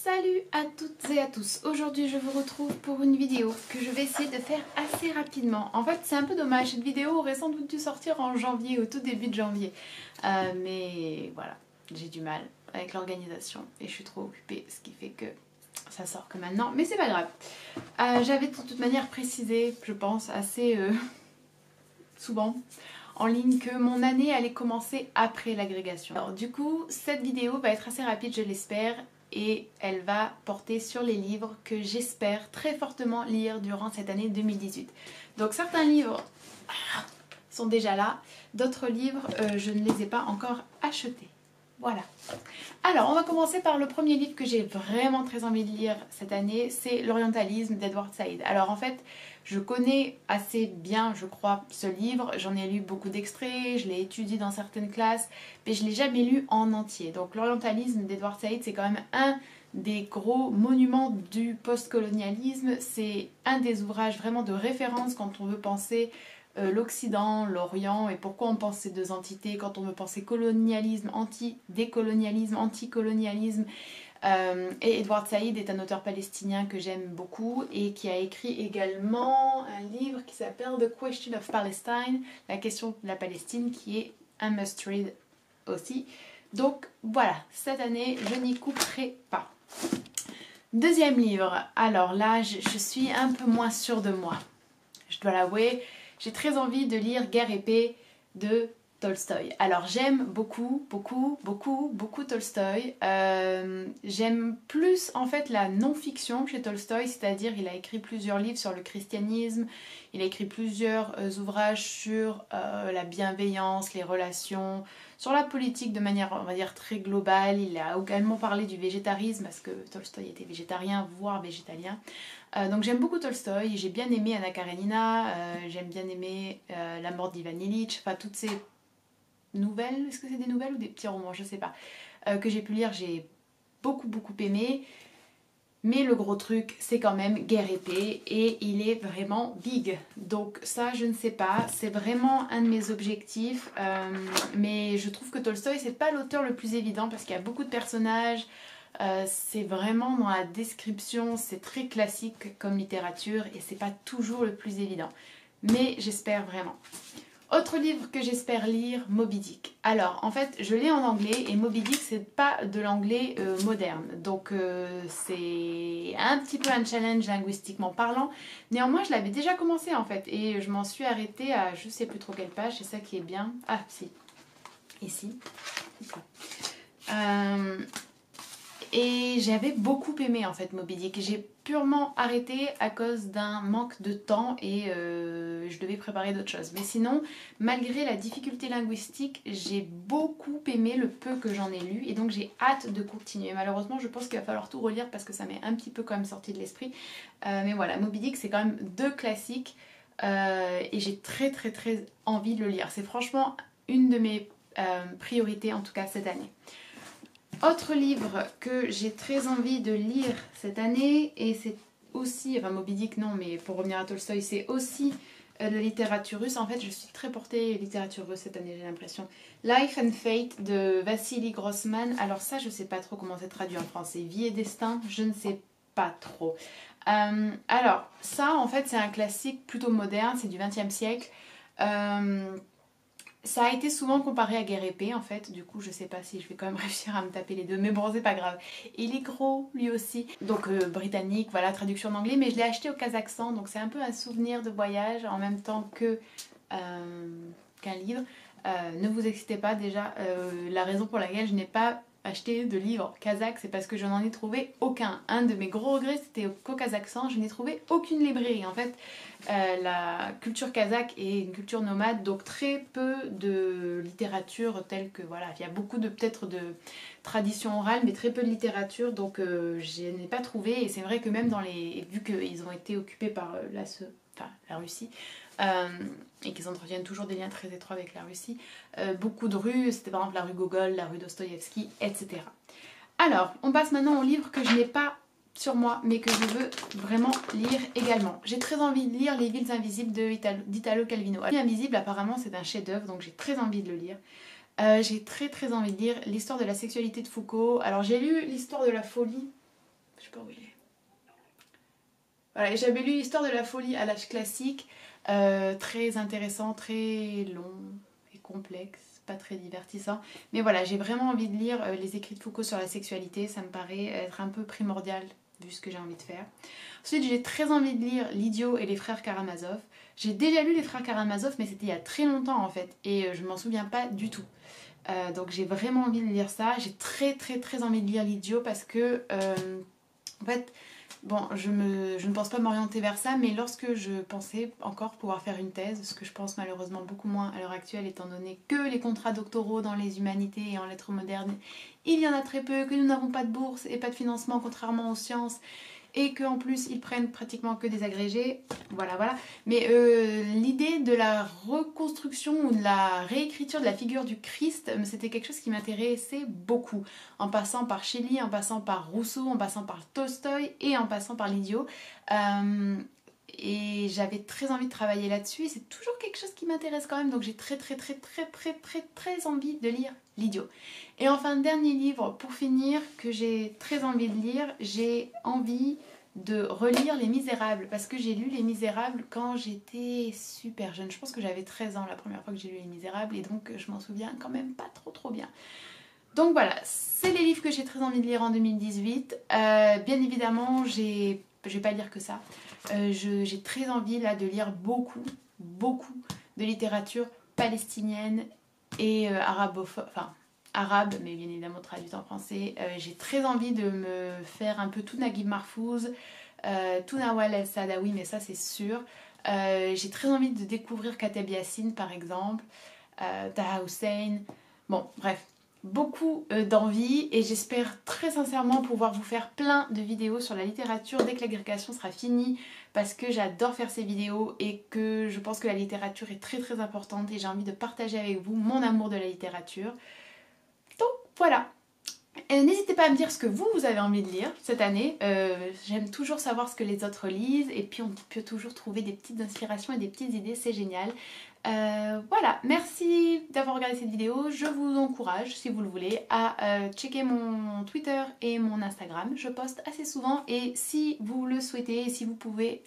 Salut à toutes et à tous. Aujourd'hui je vous retrouve pour une vidéo que je vais essayer de faire assez rapidement. En fait c'est un peu dommage, cette vidéo aurait sans doute dû sortir en janvier, au tout début de janvier. Mais voilà, j'ai du mal avec l'organisation et je suis trop occupée, ce qui fait que ça sort que maintenant. Mais c'est pas grave. J'avais de toute manière précisé, je pense, assez souvent en ligne que mon année allait commencer après l'agrégation. Alors du coup, cette vidéo va être assez rapide, je l'espère, et elle va porter sur les livres que j'espère très fortement lire durant cette année 2018. Donc certains livres sont déjà là, d'autres livres, je ne les ai pas encore achetés. Voilà. Alors, on va commencer par le premier livre que j'ai vraiment très envie de lire cette année, c'est L'Orientalisme d'Edward Said. Alors en fait, je connais assez bien, je crois, ce livre, j'en ai lu beaucoup d'extraits, je l'ai étudié dans certaines classes, mais je ne l'ai jamais lu en entier. Donc L'Orientalisme d'Edward Said, c'est quand même un des gros monuments du postcolonialisme, c'est un des ouvrages vraiment de référence quand on veut penser l'Occident, l'Orient et pourquoi on pense ces deux entités quand on veut penser colonialisme, décolonialisme, anticolonialisme. Et Edward Said est un auteur palestinien que j'aime beaucoup et qui a écrit également un livre qui s'appelle The Question of Palestine, la question de la Palestine, qui est un must-read aussi. Donc voilà, cette année je n'y couperai pas. Deuxième livre, alors là je suis un peu moins sûre de moi, je dois l'avouer. J'ai très envie de lire Guerre et paix de Tolstoï. Alors j'aime beaucoup Tolstoï. J'aime plus en fait la non-fiction chez Tolstoï, c'est-à-dire il a écrit plusieurs livres sur le christianisme, il a écrit plusieurs ouvrages sur la bienveillance, les relations, sur la politique de manière on va dire très globale. Il a également parlé du végétarisme parce que Tolstoï était végétarien voire végétalien. Donc j'aime beaucoup Tolstoï, j'ai bien aimé Anna Karenina, j'aime bien aimer La mort d'Ivan Ilitch, enfin toutes ces nouvelles, est-ce que c'est des nouvelles ou des petits romans, je sais pas, que j'ai pu lire, j'ai beaucoup aimé. Mais le gros truc, c'est quand même Guerre et paix et il est vraiment big. Donc ça, je ne sais pas, c'est vraiment un de mes objectifs. Mais je trouve que Tolstoï, c'est pas l'auteur le plus évident parce qu'il y a beaucoup de personnages. C'est vraiment dans la description, c'est très classique comme littérature et c'est pas toujours le plus évident. Mais j'espère vraiment. Autre livre que j'espère lire, Moby Dick. Alors en fait je l'ai en anglais et Moby Dick c'est pas de l'anglais moderne. Donc c'est un petit peu un challenge linguistiquement parlant. Néanmoins je l'avais déjà commencé en fait et je m'en suis arrêtée à je sais plus trop quelle page, c'est ça qui est bien. Ah si, ici. Et j'avais beaucoup aimé en fait Moby Dick. J'ai purement arrêté à cause d'un manque de temps et je devais préparer d'autres choses. Mais sinon, malgré la difficulté linguistique, j'ai beaucoup aimé le peu que j'en ai lu et donc j'ai hâte de continuer. Malheureusement, je pense qu'il va falloir tout relire parce que ça m'est un petit peu quand même sorti de l'esprit. Mais voilà, Moby Dick c'est quand même deux classiques et j'ai très envie de le lire. C'est franchement une de mes priorités en tout cas cette année. Autre livre que j'ai très envie de lire cette année, et c'est aussi, enfin Moby Dick non, mais pour revenir à Tolstoï, c'est aussi de la littérature russe. En fait, je suis très portée littérature russe cette année, j'ai l'impression. Life and Fate de Vassili Grossman. Alors ça, je sais pas trop comment c'est traduit en français. Vie et destin, je ne sais pas trop. Alors ça, en fait, c'est un classique plutôt moderne, c'est du XXe siècle. Ça a été souvent comparé à Guerre et paix en fait, du coup je sais pas si je vais quand même réussir à me taper les deux, mais bon c'est pas grave. Il est gros lui aussi, donc britannique, voilà, traduction en anglais, mais je l'ai acheté au Kazakhstan, donc c'est un peu un souvenir de voyage en même temps que qu'un livre. Ne vous excitez pas déjà, la raison pour laquelle je n'ai pas acheté de livres kazakh, c'est parce que je n'en ai trouvé aucun. Un de mes gros regrets c'était qu'au Kazakhstan je n'ai trouvé aucune librairie. En fait la culture kazakh est une culture nomade, donc très peu de littérature telle que voilà, il y a beaucoup de peut-être de tradition orale mais très peu de littérature, donc je n'ai pas trouvé. Et c'est vrai que même dans les, vu qu'ils ont été occupés par la Russie, et qu'ils entretiennent toujours des liens très étroits avec la Russie, beaucoup de rues, c'était par exemple la rue Gogol, la rue Dostoïevski, etc. Alors, on passe maintenant au livre que je n'ai pas sur moi, mais que je veux vraiment lire également. J'ai très envie de lire Les Villes Invisibles d'Italo Calvino. Les Villes Invisibles, apparemment, c'est un chef-d'œuvre, donc j'ai très envie de le lire. J'ai très envie de lire L'histoire de la sexualité de Foucault. Alors, j'ai lu L'histoire de la folie Je sais pas où il est. Voilà, et j'avais lu l'histoire de la folie à l'âge classique, très intéressant, très long et complexe, pas très divertissant. Mais voilà, j'ai vraiment envie de lire les écrits de Foucault sur la sexualité, ça me paraît être un peu primordial vu ce que j'ai envie de faire. Ensuite, j'ai très envie de lire L'Idiot et les frères Karamazov. J'ai déjà lu les frères Karamazov, mais c'était il y a très longtemps en fait, et je m'en souviens pas du tout. Donc j'ai vraiment envie de lire ça. J'ai très envie de lire L'Idiot parce que, en fait, bon, je ne pense pas m'orienter vers ça, mais lorsque je pensais encore pouvoir faire une thèse, ce que je pense malheureusement beaucoup moins à l'heure actuelle, étant donné que les contrats doctoraux dans les humanités et en lettres modernes, il y en a très peu, que nous n'avons pas de bourse et pas de financement contrairement aux sciences, et qu'en plus ils prennent pratiquement que des agrégés, voilà. Mais l'idée de la reconstruction ou de la réécriture de la figure du Christ, c'était quelque chose qui m'intéressait beaucoup, en passant par Shelley, en passant par Rousseau, en passant par Tolstoï et en passant par l'Idiot. Et j'avais très envie de travailler là-dessus et c'est toujours quelque chose qui m'intéresse quand même, donc j'ai très envie de lire L'Idiot. Et enfin, dernier livre pour finir que j'ai très envie de lire, j'ai envie de relire Les Misérables parce que j'ai lu Les Misérables quand j'étais super jeune. Je pense que j'avais 13 ans la première fois que j'ai lu Les Misérables et donc je m'en souviens quand même pas trop bien. Donc voilà, c'est les livres que j'ai très envie de lire en 2018. Bien évidemment, je vais pas lire que ça. J'ai très envie là de lire beaucoup de littérature palestinienne et arabe, mais bien évidemment traduite en français. J'ai très envie de me faire un peu tout Naguib Mahfouz, tout Nawal El-Saadawi, mais ça c'est sûr. J'ai très envie de découvrir Kateb Yassine par exemple, Taha Hussein. Bon, bref. Beaucoup d'envie et j'espère très sincèrement pouvoir vous faire plein de vidéos sur la littérature dès que l'agrégation sera finie parce que j'adore faire ces vidéos et que je pense que la littérature est très importante et j'ai envie de partager avec vous mon amour de la littérature. Donc voilà. N'hésitez pas à me dire ce que vous avez envie de lire cette année. J'aime toujours savoir ce que les autres lisent et puis on peut toujours trouver des petites inspirations et des petites idées, c'est génial. Voilà, merci d'avoir regardé cette vidéo. Je vous encourage, si vous le voulez, à checker mon Twitter et mon Instagram. Je poste assez souvent et si vous le souhaitez, si vous pouvez...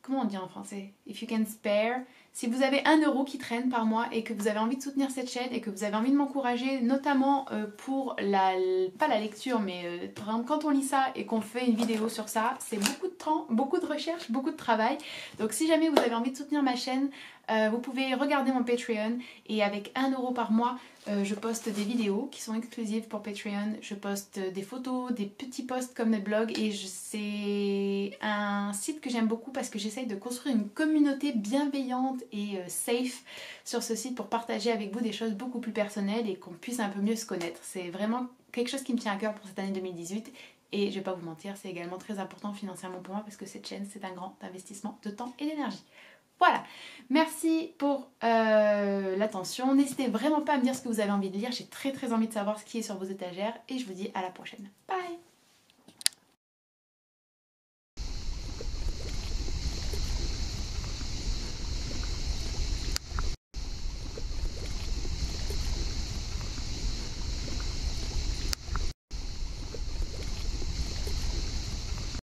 comment on dit en français? If you can spare. Si vous avez 1 euro qui traîne par mois et que vous avez envie de soutenir cette chaîne et que vous avez envie de m'encourager, notamment pour pas la lecture, mais par exemple quand on lit ça et qu'on fait une vidéo sur ça, c'est beaucoup de temps, beaucoup de recherche, beaucoup de travail. Donc si jamais vous avez envie de soutenir ma chaîne, vous pouvez regarder mon Patreon et avec 1 euro par mois, je poste des vidéos qui sont exclusives pour Patreon, je poste des photos, des petits posts comme mes blogs et c'est un site que j'aime beaucoup parce que j'essaye de construire une communauté bienveillante et safe sur ce site pour partager avec vous des choses beaucoup plus personnelles et qu'on puisse un peu mieux se connaître. C'est vraiment quelque chose qui me tient à cœur pour cette année 2018 et je vais pas vous mentir, c'est également très important financièrement pour moi parce que cette chaîne c'est un grand investissement de temps et d'énergie. Voilà, merci pour l'attention. N'hésitez vraiment pas à me dire ce que vous avez envie de lire. J'ai très envie de savoir ce qui est sur vos étagères et je vous dis à la prochaine.